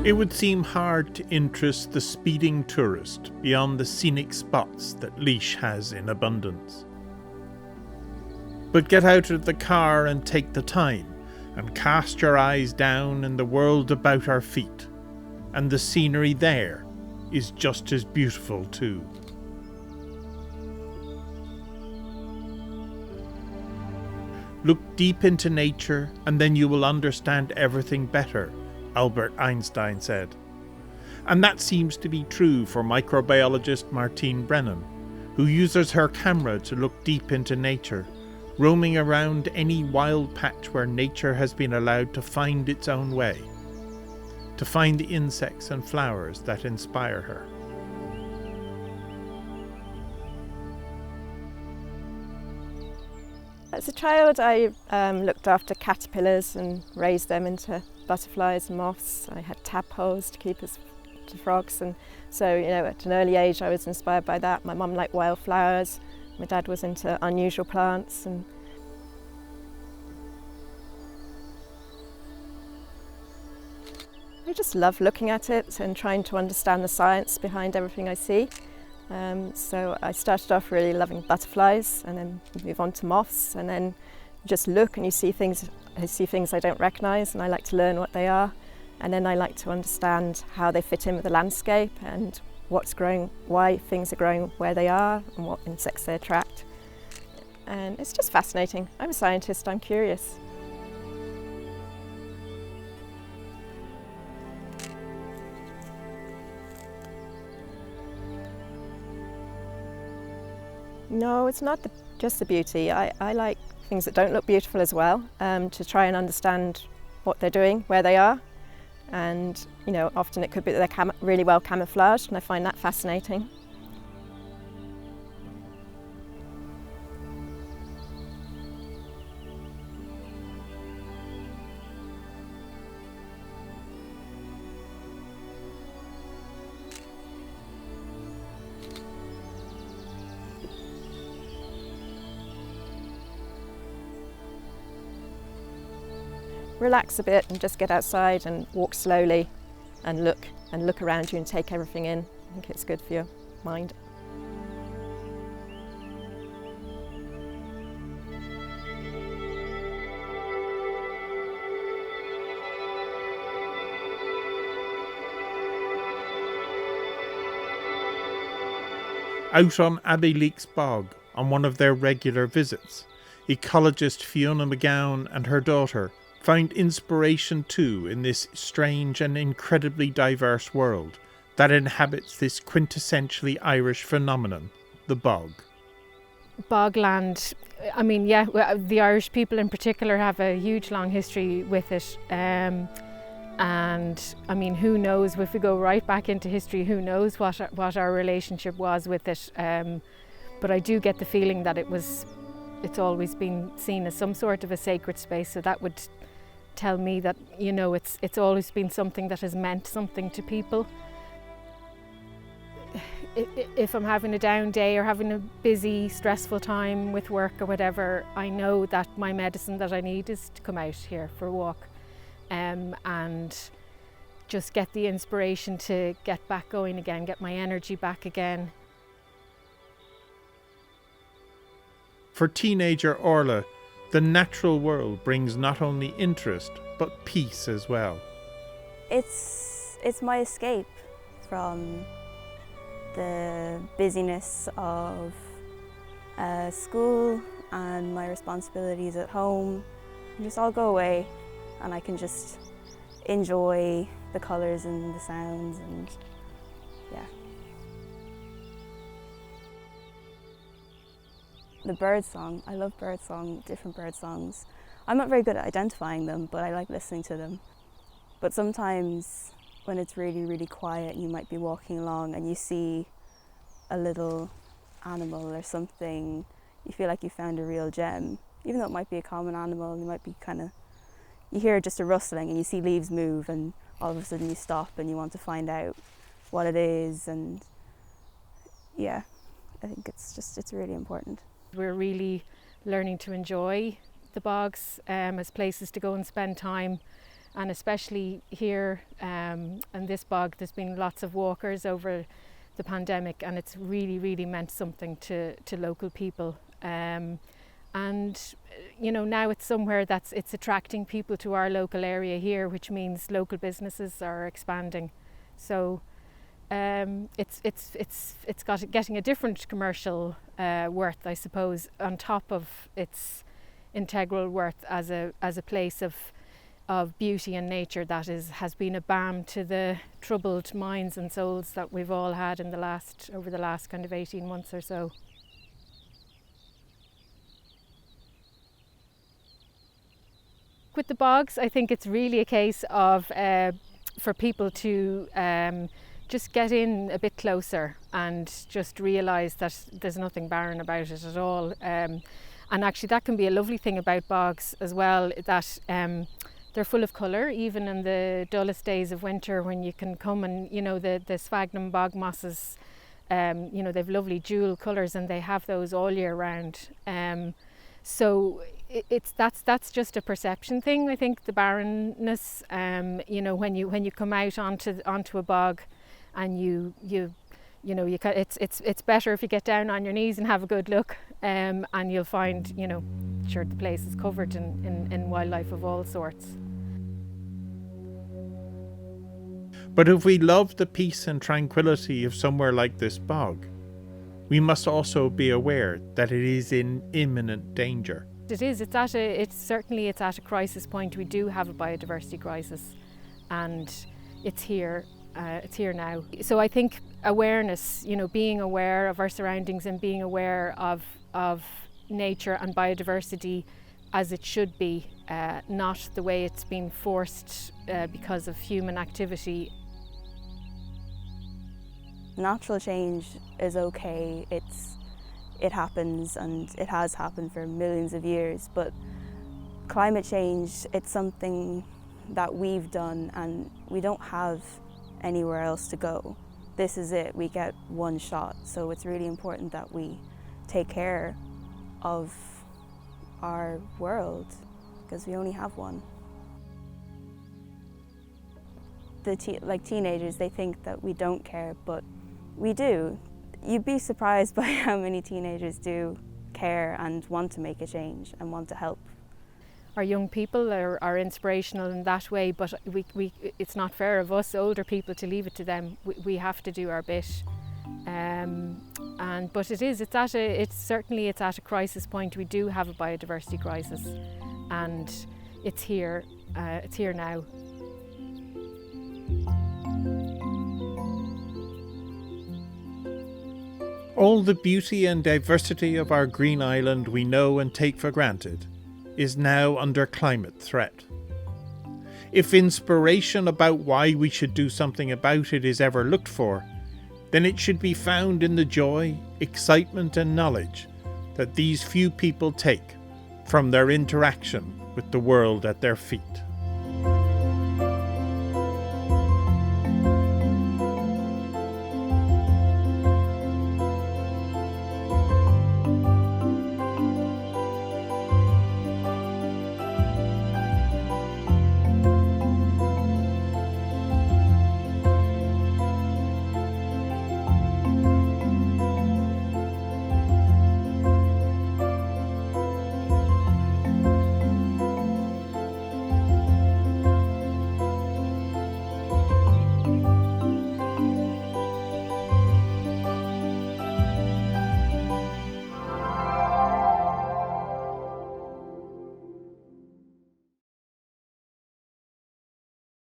It would seem hard to interest the speeding tourist beyond the scenic spots that Laois has in abundance. But get out of the car and take the time, and cast your eyes down in the world about our feet, and the scenery there is just as beautiful too. Look deep into nature and then you will understand everything better, Albert Einstein said. And that seems to be true for microbiologist Martine Brennan, who uses her camera to look deep into nature, roaming around any wild patch where nature has been allowed to find its own way, to find the insects and flowers that inspire her. As a child, I looked after caterpillars and raised them into butterflies and moths. I had tadpoles to keep us to frogs, and so at an early age I was inspired by that. My mum liked wildflowers, my dad was into unusual plants, and I just love looking at it and trying to understand the science behind everything I see. So I started off really loving butterflies, and then move on to moths, and then just look and you see things. I see things I don't recognise, and I like to learn what they are, and then I like to understand how they fit in with the landscape and what's growing, why things are growing where they are, and what insects they attract. And it's just fascinating. I'm a scientist. I'm curious. No, it's not just the beauty. I like things that don't look beautiful as well, to try and understand what they're doing, where they are. And, often it could be that they're really well camouflaged, and I find that fascinating. Relax a bit and just get outside and walk slowly and look around you and take everything in. I think it's good for your mind. Out on Abbey Leaks Bog, on one of their regular visits, ecologist Fiona McGowan and her daughter found inspiration too in this strange and incredibly diverse world that inhabits this quintessentially Irish phenomenon, the bog. Bogland, the Irish people in particular have a huge long history with it. And who knows, if we go right back into history, who knows what our relationship was with it. But I do get the feeling that it's always been seen as some sort of a sacred space, so that would tell me that it's always been something that has meant something to people. If I'm having a down day or having a busy, stressful time with work or whatever, I know that my medicine that I need is to come out here for a walk, and just get the inspiration to get back going again, get my energy back again. For teenager Orla, the natural world brings not only interest, but peace as well. It's my escape from the busyness of school and my responsibilities at home. I'll go away and I can just enjoy the colours and the sounds, and yeah. The bird song, I love bird song, different bird songs. I'm not very good at identifying them, but I like listening to them. But sometimes when it's really, really quiet, you might be walking along and you see a little animal or something, you feel like you found a real gem. Even though it might be a common animal, you might be you hear just a rustling and you see leaves move, and all of a sudden you stop and you want to find out what it is, and yeah, I think it's really important. We're really learning to enjoy the bogs as places to go and spend time, And especially here in this bog, there's been lots of walkers over the pandemic, and it's really meant something to local people. And now it's somewhere it's attracting people to our local area here, which means local businesses are expanding. So it's getting a different commercial worth, I suppose, on top of its integral worth as a place of beauty and nature that has been a balm to the troubled minds and souls that we've all had over the last kind of 18 months or so. With the bogs, I think it's really a case of for people to just get in a bit closer and just realise that there's nothing barren about it at all. And actually that can be a lovely thing about bogs as well, that they're full of colour, even in the dullest days of winter, when you can come and, the sphagnum bog mosses, they've lovely jewel colours, and they have those all year round. So that's just a perception thing, I think, the barrenness. When you come out onto a bog, and it's better if you get down on your knees and have a good look, and you'll find, sure, the place is covered in wildlife of all sorts. But if we love the peace and tranquility of somewhere like this bog, we must also be aware that it is in imminent danger. It is. It's certainly at a crisis point. We do have a biodiversity crisis, and it's here. It's here now. So I think awareness, being aware of our surroundings and being aware of nature and biodiversity as it should be, not the way it's been forced because of human activity. Natural change is okay. It happens, and it has happened for millions of years, but climate change, it's something that we've done, and we don't have anywhere else to go. This is it. We get one shot, so it's really important that we take care of our world, because we only have one. Like teenagers, they think that we don't care, but we do. You'd be surprised by how many teenagers do care and want to make a change and want to help. Our young people are inspirational in that way, but it's not fair of us older people to leave it to them. We have to do our bit. But it's certainly at a crisis point. We do have a biodiversity crisis, and it's here now. All the beauty and diversity of our green island we know and take for granted is now under climate threat. If inspiration about why we should do something about it is ever looked for, then it should be found in the joy, excitement and knowledge that these few people take from their interaction with the world at their feet.